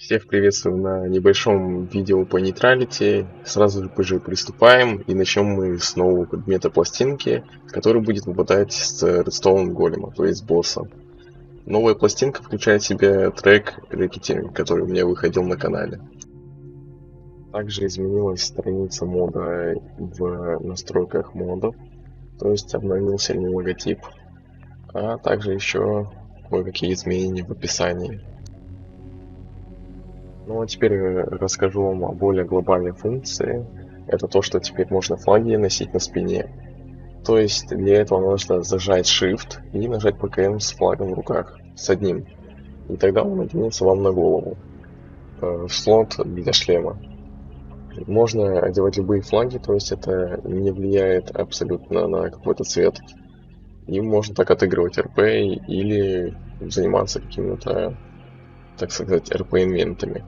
Всех приветствую на небольшом видео по нейтралити. Сразу же приступаем и начнем мы с нового предмета пластинки, который будет выпадать с Redstone голема, то есть босса. Новая пластинка включает в себя трек Ricketing, который у меня выходил на канале. Также изменилась страница мода в настройках модов, то есть обновился логотип, а также еще кое-какие изменения в описании. Ну а теперь расскажу вам о более глобальной функции. Это то, что теперь можно флаги носить на спине. То есть для этого нужно зажать Shift и нажать ПКМ с флагом в руках, с одним. И тогда он наденется вам на голову, в слот для шлема. Можно одевать любые флаги, то есть это не влияет абсолютно на какой-то цвет. Им можно так отыгрывать РП или заниматься какими-то, так сказать, РП-инвентами.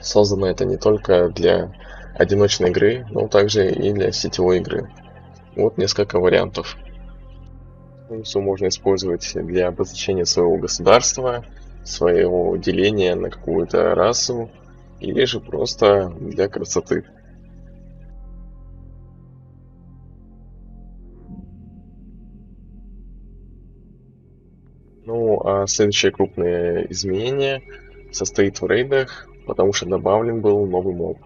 Создано это не только для одиночной игры, но также и для сетевой игры. Вот несколько вариантов. Функцию можно использовать для обозначения своего государства, своего деления на какую-то расу, или же просто для красоты. Ну, а следующее крупное изменение состоит в рейдах, потому что добавлен был новый моб.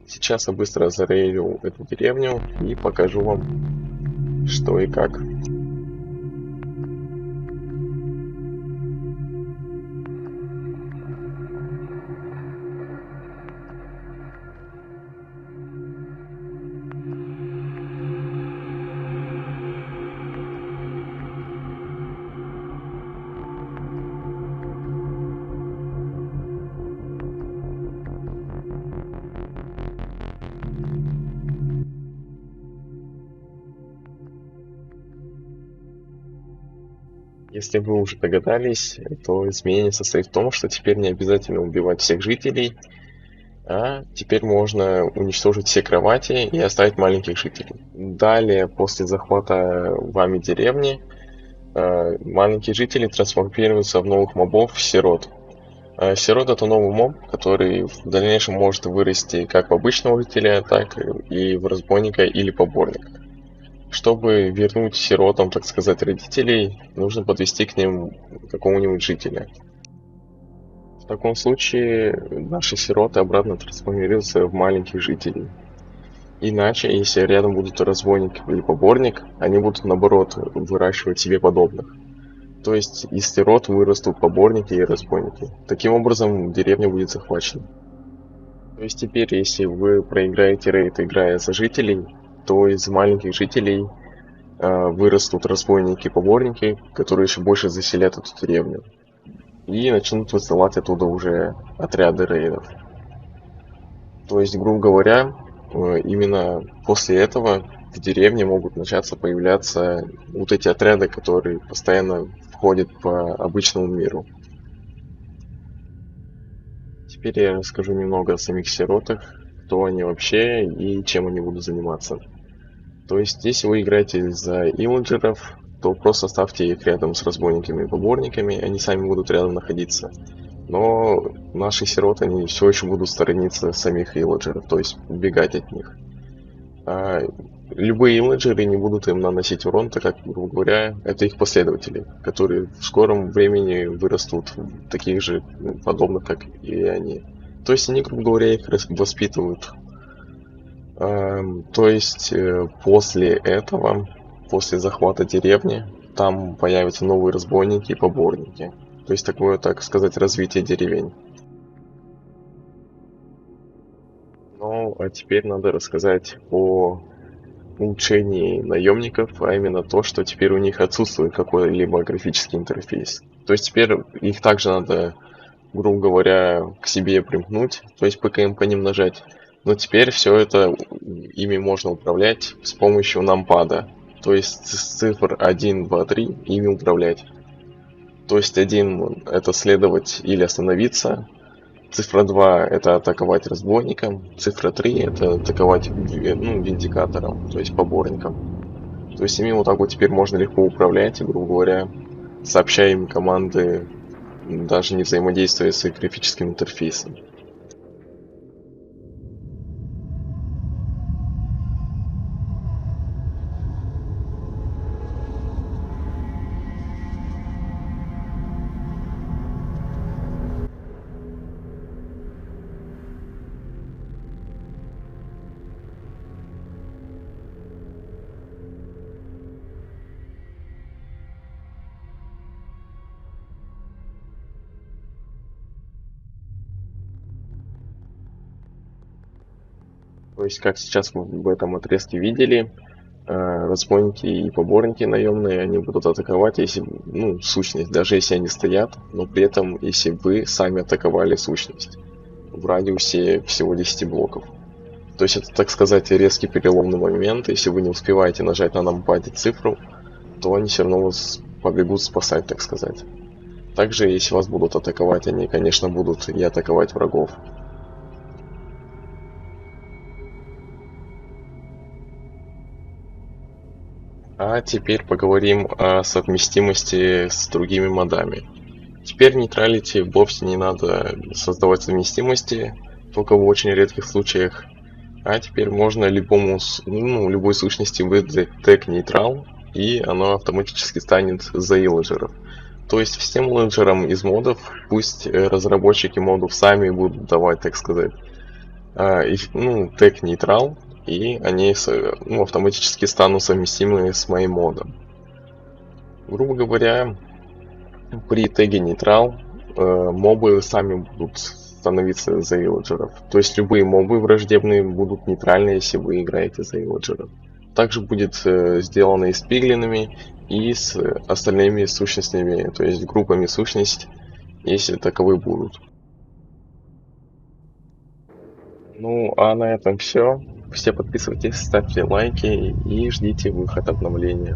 Сейчас я быстро зарейдил эту деревню и покажу вам, что и как. Если вы уже догадались, то изменение состоит в том, что теперь не обязательно убивать всех жителей, а теперь можно уничтожить все кровати и оставить маленьких жителей. Далее, после захвата вами деревни, маленькие жители трансформируются в новых мобов сирот. Сирот — это новый моб, который в дальнейшем может вырасти как в обычного жителя, так и в разбойника или поборника. Чтобы вернуть сиротам, так сказать, родителей, нужно подвести к ним какого-нибудь жителя. В таком случае наши сироты обратно трансформируются в маленьких жителей. Иначе, если рядом будут разбойник или поборник, они будут наоборот выращивать себе подобных. То есть из сирот вырастут поборники и разбойники. Таким образом деревня будет захвачена. То есть теперь, если вы проиграете рейд, играя за жителей, то из маленьких жителей вырастут разбойники и поборники, которые еще больше заселят эту деревню. И начнут высылать оттуда уже отряды рейдов. То есть, грубо говоря, именно после этого в деревне могут начаться появляться вот эти отряды, которые постоянно входят по обычному миру. Теперь я расскажу немного о самих сиротах, кто они вообще и чем они будут заниматься. То есть, если вы играете за илладжеров, то просто ставьте их рядом с разбойниками и поборниками, они сами будут рядом находиться. Но наши сироты, они все еще будут сторониться самих илладжеров, то есть убегать от них. Любые илладжеры не будут им наносить урон, так как, грубо говоря, это их последователи, которые в скором времени вырастут таких же подобных, как и они. То есть они, грубо говоря, их воспитывают. То есть после этого, после захвата деревни, там появятся новые разбойники и поборники. То есть такое, так сказать, развитие деревень. Ну, а теперь надо рассказать о улучшении наемников, а именно то, что теперь у них отсутствует какой-либо графический интерфейс. То есть теперь их также надо, грубо говоря, к себе примкнуть, то есть ПКМ по ним нажать. Но теперь все это ими можно управлять с помощью нампада. То есть с цифр 1, 2, 3 ими управлять. То есть 1 это следовать или остановиться. Цифра 2 это атаковать разбойником. Цифра 3 это атаковать виндикатором, то есть поборником. То есть ими вот так вот теперь можно легко управлять, грубо говоря, сообщая им команды даже не взаимодействуя с графическим интерфейсом. То есть, как сейчас вы в этом отрезке видели, разбойники и поборники наемные, они будут атаковать, если, ну, сущность, даже если они стоят, но при этом, если вы сами атаковали сущность в радиусе всего 10 блоков. То есть это, так сказать, резкий переломный момент. Если вы не успеваете нажать на нампаде цифру, то они все равно вас побегут спасать, так сказать. Также, если вас будут атаковать, они, конечно, будут и атаковать врагов. А теперь поговорим о совместимости с другими модами. Теперь нейтралити вовсе не надо создавать совместимости, только в очень редких случаях. А теперь можно любой сущности выдать тег нейтрал, и оно автоматически станет за иllager'ов. То есть всем иllager'ам из модов пусть разработчики модов сами будут давать, так сказать, тег нейтрал, и они автоматически станут совместимы с моим модом. Грубо говоря, при теге нейтрал мобы сами будут становиться за иllager'ов. То есть любые мобы враждебные будут нейтральны, если вы играете за иllager'ов. Также будет сделано и с пиглинами, и с остальными сущностями, то есть группами сущность, если таковые будут. Ну, а на этом все. Все подписывайтесь, ставьте лайки и ждите выход обновления.